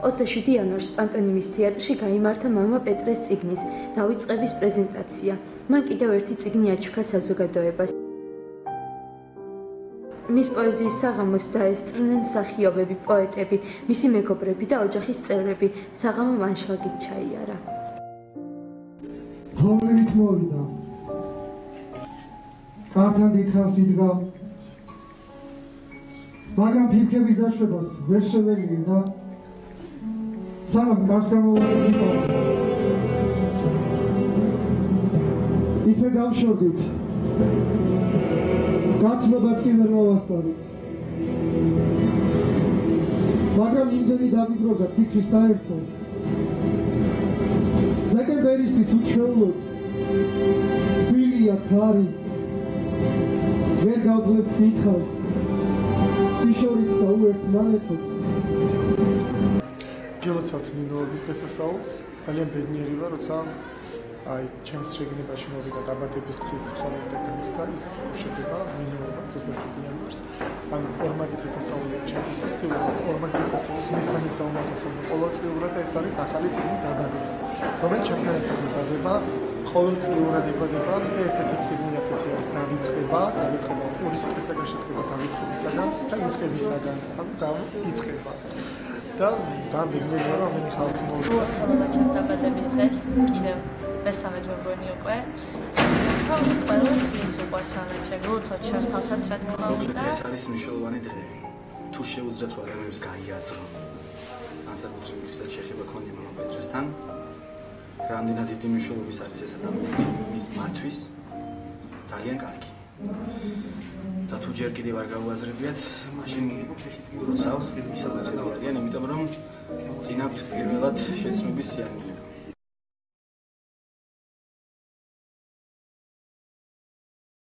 27 იანვარს პანტონიმის თეატრში გაიმართა მამა პეტრეს წიგნის დავიწყების პრეზენტაცია. მან კიდევ ერთი წიგნი აჩუქა საზოგადოებას. მის პოეზიის საღამოს დაესწრნენ მსახიობები, პოეტები, მისი მეგობრები და ოჯახის წევრები. საღამომ ანშლაგით ჩაიარა. თოვლივით მოვიდა. კართან დიდხანს იდგა. მაგრამ ფიფქების დაშვებას ვერ შეველია და სანამ კარს გამოვიდა. ისე დავშორდით. გაცნობაც კი ვერ მოვასწარით. მაგრამ იმდენი დავიგროვდა ფიქრი საერთო. დეკემბერისთვის უჩვეულოდ თბილია ქარი. ვერ გავძლებ დიდხანს. სიშორით და უერთმანეთოდ. გილოცავთ ნინოების დღესასწაულს. ძალიან ბედნიერი ვარ, როცა ჩემს შეგნებაში მოვიდა დაბადების დღის ხოლმე განცდა ის შედება ნინოებას 27 იანვარს. ორმაგი დღესასწაულია ჩემთვის, ორმაგი დღესასწაულის მესამეს დავუმატებთ. ყოველწლიურად ეს არის ახალი წლის დაბადება, რომელიც ჩემთან ერთად იბადება. ყოველწლიურად იბადება. ერთ-ერთი წიგნი ასეთი არის დავიწყება ორი სიტყვისაგან შედგება დავიწყებისაგან და იწყებისაგან. დავიწყება. და ბედნიერი ვარ, რომ ხალხი მოვიდა. ჩემს დაბადების დღეს კიდევ მესამე ჯგუფი უკვე. ყველას ვის უყვარს რამეჩები, უცოდ შორსთანსაც რა თქმა უნდა. ეს არის მნიშვნელოვანი დღე. თუ შეუძლიათ რომ ადამიანებს გაიაზრო. განსაკუთრებით ვისაც შეხება ქონია მამა პეტრესთან. რამდენად დიდი მნიშვნელობის არის ეს ადამიანი მის მათთვის ძალიან კარგი. და თუ ჯერ კიდევ არ გაუაზრებიათ, მაშინ როცავს ისაც არიან, იმიტომ რომ წინავთ პირველად შეცნობის სიარნილება.